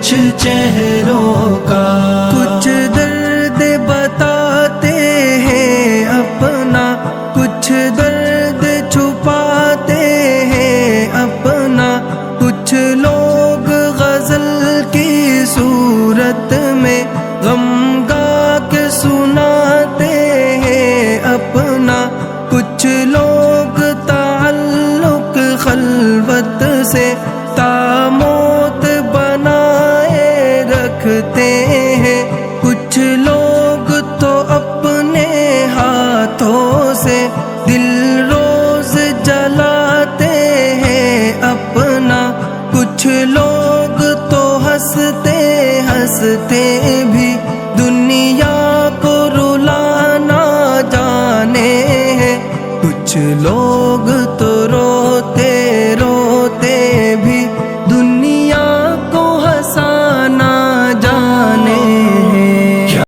کچھ چہروں کا، کچھ درد بتاتے ہیں اپنا، کچھ درد چھپاتے ہیں اپنا، کچھ لوگ غزل کی صورت میں غم گا کے سناتے ہیں اپنا، کچھ لوگ تعلق خلوت سے تا موت بنائے رکھتے ہیں، کچھ لوگ تو اپنے ہاتھوں سے دل روز جلاتے ہیں اپنا، کچھ لوگ تو ہنستے ہنستے بھی